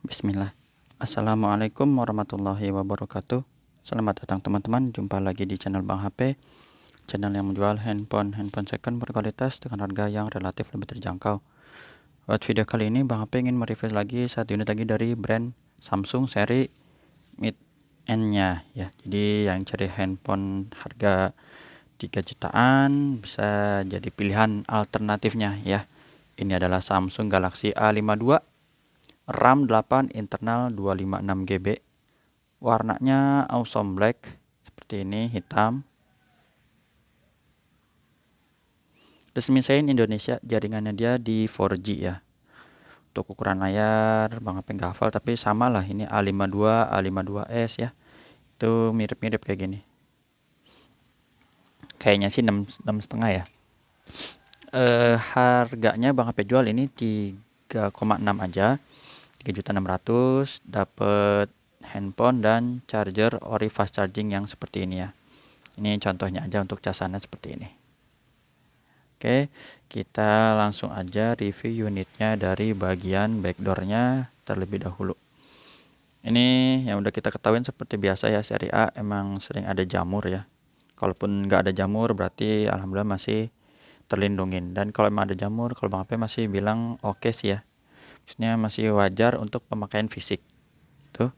Bismillah. Assalamualaikum warahmatullahi wabarakatuh. Selamat datang teman-teman, jumpa lagi di channel Bang HP, channel yang menjual handphone second berkualitas dengan harga yang relatif lebih terjangkau. Buat video kali ini Bang HP ingin mereview lagi satu unit lagi dari brand Samsung seri mid end-nya ya. Jadi yang cari handphone harga 3 jutaan bisa jadi pilihan alternatifnya ya. Ini adalah Samsung Galaxy A52, RAM 8, internal 256 GB. Warnanya awesome black seperti ini, hitam. Resmi sign Indonesia, jaringannya dia di 4G ya. Untuk ukuran layar Bang HP nggak hafal, tapi sama lah, ini A52, A52s ya. Itu mirip-mirip kayak gini. Kayaknya sih 6,5 ya. Harganya Bang HP jual ini 3,6 aja. 3.600.000, dapat handphone dan charger ori fast charging yang seperti ini ya. Ini contohnya aja untuk casannya seperti ini. Oke, kita langsung aja review unitnya dari bagian backdoornya terlebih dahulu. Ini yang udah kita ketahuin seperti biasa ya, seri A emang sering ada jamur ya. Kalaupun nggak ada jamur berarti alhamdulillah masih terlindungin. Dan kalau emang ada jamur, kalau Bang HP masih bilang oke sih ya. Maksudnya masih wajar untuk pemakaian fisik. Tuh.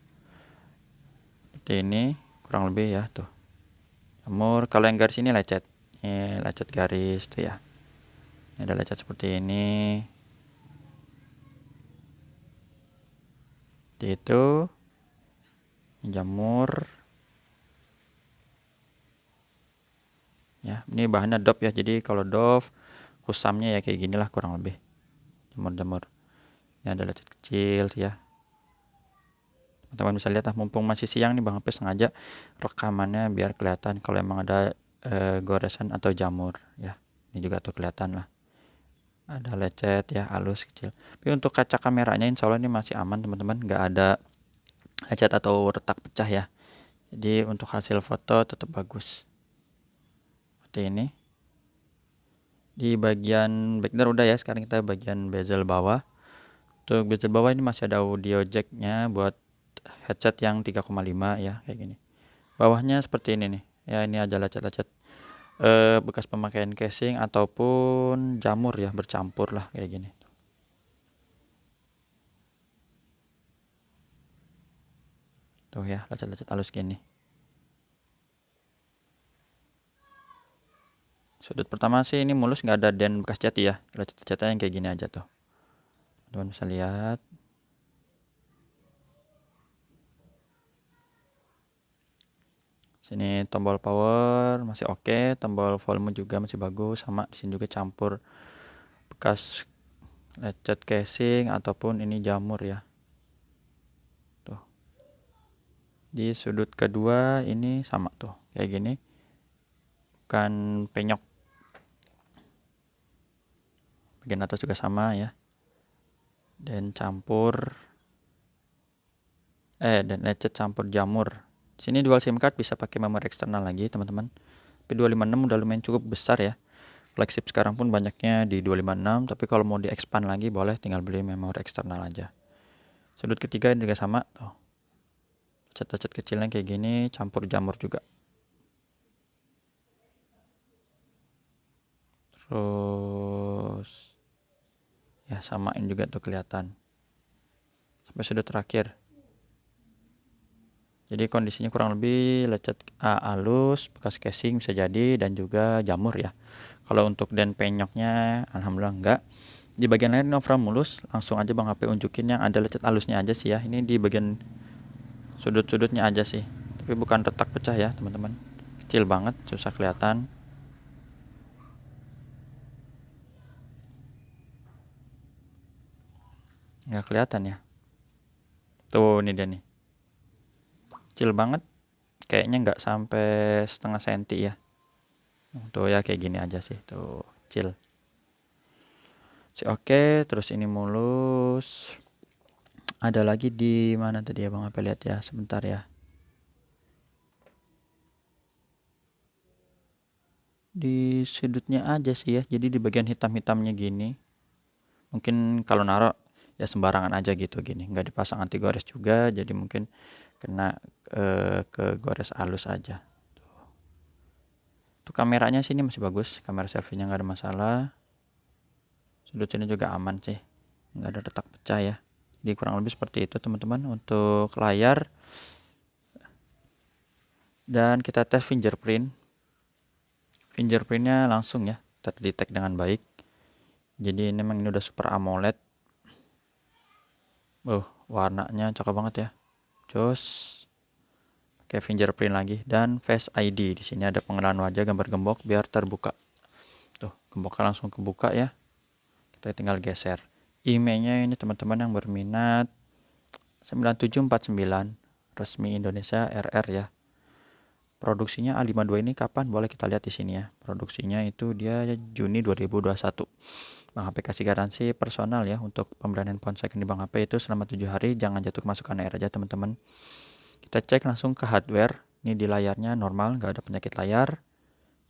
Seperti ini kurang lebih ya tuh. Jamur, kalau yang garis ini lecet. Ini lecet garis tuh ya. Ini ada lecet seperti ini. Itu jamur. Ya, ini bahannya doff ya. Jadi kalau doff kusamnya ya kayak ginilah kurang lebih. Jamur-jamur. Ini ada lecet kecil tuh ya. Teman-teman bisa lihat mumpung masih siang nih Bang HP sengaja rekamannya biar kelihatan kalau emang ada goresan atau jamur ya. Ini juga tuh kelihatan lah. Ada lecet ya, halus kecil. Tapi untuk kaca kameranya insya Allah ini masih aman teman-teman, nggak ada lecet atau retak pecah ya. Jadi untuk hasil foto tetap bagus. Seperti ini. Di bagian backdoor udah ya, sekarang kita bagian bezel bawah. Untuk bezel bawah ini masih ada audio jacknya buat headset yang 3,5 ya, kayak gini. Bawahnya seperti ini nih. Ya, ini aja lecet-lecet bekas pemakaian casing ataupun jamur ya, bercampur lah kayak gini. Tuh ya, lecet-lecet halus gini. Sudut pertama sih ini mulus, nggak ada den bekas jati ya. Lecet-lecetnya yang kayak gini aja tuh. Teman bisa lihat. Sini tombol power masih oke, tombol volume juga masih bagus, sama di sini juga campur bekas lecet casing ataupun ini jamur ya. Tuh. Di sudut kedua ini sama tuh, kayak gini. Bukan penyok. Bagian atas juga sama ya. Dan lecet campur jamur. Sini dual SIM card, bisa pakai memori eksternal lagi teman-teman. P256 udah lumayan cukup besar ya. Flagship sekarang pun banyaknya di 256, tapi kalau mau di-expand lagi boleh tinggal beli memori eksternal aja. Sudut ketiga ini juga sama tuh. Lecet-lecet kecilnya kayak gini, campur jamur juga. Terus ya samain juga tuh kelihatan. Sampai sudut terakhir. Jadi kondisinya kurang lebih lecet halus, bekas casing bisa jadi, dan juga jamur ya. Kalau untuk den penyoknya alhamdulillah enggak. Di bagian lain overall mulus, langsung aja Bang HP unjukin yang ada lecet halusnya aja sih ya. Ini di bagian sudut-sudutnya aja sih. Tapi bukan retak pecah ya teman-teman. Kecil banget, susah kelihatan. Nggak kelihatan ya. Tuh ini dia nih. Kecil banget. Kayaknya nggak sampai setengah senti ya. Tuh ya kayak gini aja sih. Tuh kecil. Oke, terus ini mulus. Ada lagi di mana tadi ya Bang? Apa lihat ya, sebentar ya. Di sudutnya aja sih ya. Jadi di bagian hitam-hitamnya gini. Mungkin kalau naruh ya sembarangan aja gitu gini, nggak dipasang anti gores juga, jadi mungkin kena ke gores halus aja. Tuh kameranya sini masih bagus, kamera selfie-nya nggak ada masalah. Sudut sini juga aman sih, nggak ada retak pecah ya. Jadi kurang lebih seperti itu teman-teman untuk layar. Dan kita tes fingerprintnya langsung ya terdetek dengan baik. Jadi memang ini udah Super AMOLED. Warnanya cakep banget ya. Jos pakai fingerprint lagi dan Face ID. Di sini ada pengenalan wajah, gambar gembok biar terbuka. Tuh, gemboknya langsung kebuka ya. Kita tinggal geser. IMEI-nya ini teman-teman yang berminat 9749 resmi Indonesia RR ya. Produksinya A52 ini kapan? Boleh kita lihat di sini ya. Produksinya itu dia Juni 2021. Bang HP kasih garansi personal ya untuk pembelian handphone second di Bang HP itu selama 7 hari, jangan jatuh kemasukan air aja teman-teman. Kita cek langsung ke hardware. Ini di layarnya normal, nggak ada penyakit layar.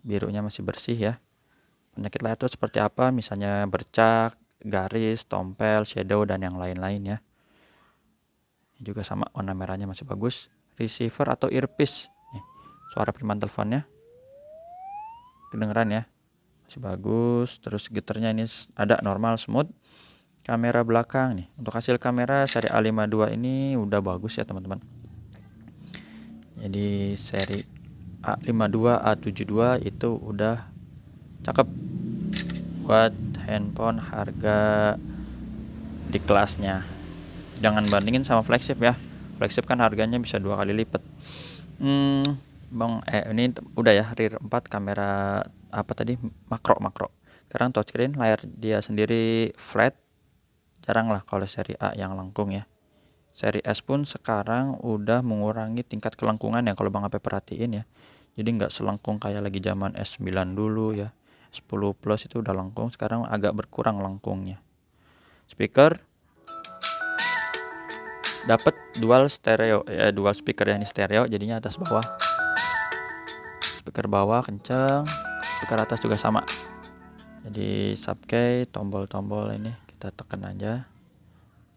Birunya masih bersih ya. Penyakit layar itu seperti apa? Misalnya bercak, garis, tompel, shadow, dan yang lain-lain ya. Ini juga sama, warna merahnya masih bagus. Receiver atau earpiece. Nih, suara pilihan teleponnya kedengeran ya, masih bagus. Terus gitternya ini ada normal smooth. Kamera belakang nih, untuk hasil kamera seri A52 ini udah bagus ya teman-teman. Jadi seri A52, A72 itu udah cakep buat handphone harga di kelasnya. Jangan bandingin sama flagship ya, flagship kan harganya bisa 2 kali lipat. Ini udah ya rear 4 kamera apa tadi makro. Sekarang touchscreen, layar dia sendiri flat. Jarang lah kalau seri A yang lengkung ya. Seri S pun sekarang udah mengurangi tingkat kelengkungan ya kalau Bang HP perhatiin ya. Jadi nggak selengkung kayak lagi zaman S9 dulu ya. S10 Plus itu udah lengkung, sekarang agak berkurang lengkungnya. Speaker dapat dual stereo ya, dual speaker ya, ini stereo jadinya atas bawah. Speaker bawah kenceng, speaker atas juga sama. Jadi subkey, tombol-tombol ini kita tekan aja.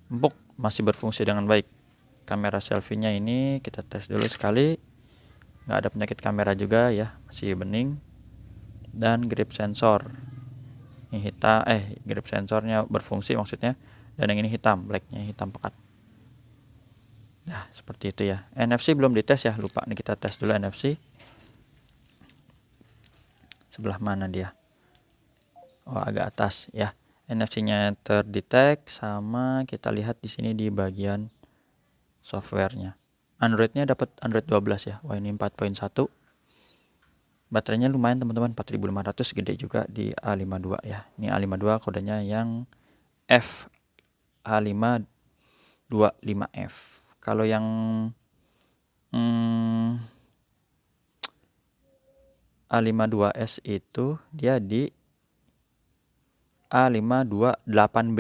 Empuk, masih berfungsi dengan baik. Kamera selfie-nya ini kita tes dulu sekali. Nggak ada penyakit kamera juga ya, masih bening. Dan grip sensor. Ini hitam, grip sensornya berfungsi maksudnya. Dan yang ini hitam, blacknya hitam pekat. Nah, seperti itu ya. NFC belum dites ya, lupa nih, kita tes dulu NFC. Sebelah mana dia? Oh, agak atas ya. NFC-nya terdetek, sama kita lihat di sini di bagian softwarenya. Android-nya dapat Android 12 ya. Wah, ini 4.1. Baterainya lumayan teman-teman, 4500, gede juga di A52 ya. Ini A52 kodenya yang F A525F. Kalau yang A52S itu dia di A528B.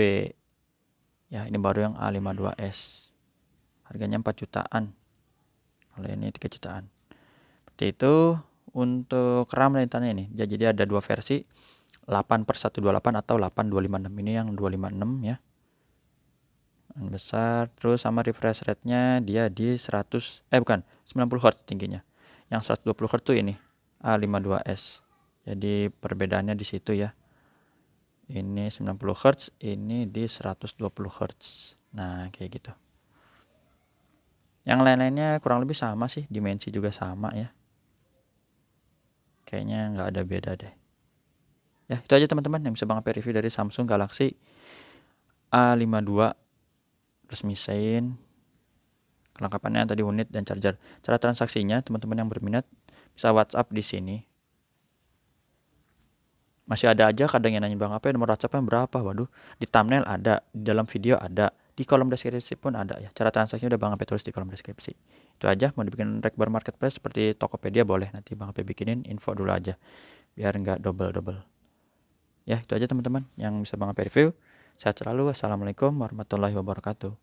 Ya, ini baru yang A52S. Harganya 4 jutaan. Kalau ini 3 jutaan. Seperti itu. Untuk RAM rentannya ini. Jadi ada dua versi, 8/128 atau 8256. Ini yang 256 ya. Yang besar. Terus sama refresh rate-nya dia di 90 Hz tingginya. Yang 120 Hz tuh ini A52S. Jadi perbedaannya di situ ya. Ini 90 Hz, ini di 120 Hz. Nah, kayak gitu. Yang lain-lainnya kurang lebih sama sih, dimensi juga sama ya. Kayaknya nggak ada beda deh. Ya, itu aja teman-teman yang bisa Bang HP review dari Samsung Galaxy A52 resmi Sein. Kelengkapannya tadi unit dan charger. Cara transaksinya teman-teman yang berminat bisa WhatsApp di sini. Masih ada aja kadang yang nanya Bang HP nomor WhatsAppnya berapa? Waduh, di thumbnail ada, di dalam video ada, di kolom deskripsi pun ada ya. Cara transaksinya udah Bang HP tulis di kolom deskripsi. Itu aja. Mau dibikin Rekbar Marketplace seperti Tokopedia boleh, nanti Bang HP bikinin, info dulu aja biar nggak double. Ya, itu aja teman-teman yang bisa Bang HP review. Sehat selalu. Assalamualaikum warahmatullahi wabarakatuh.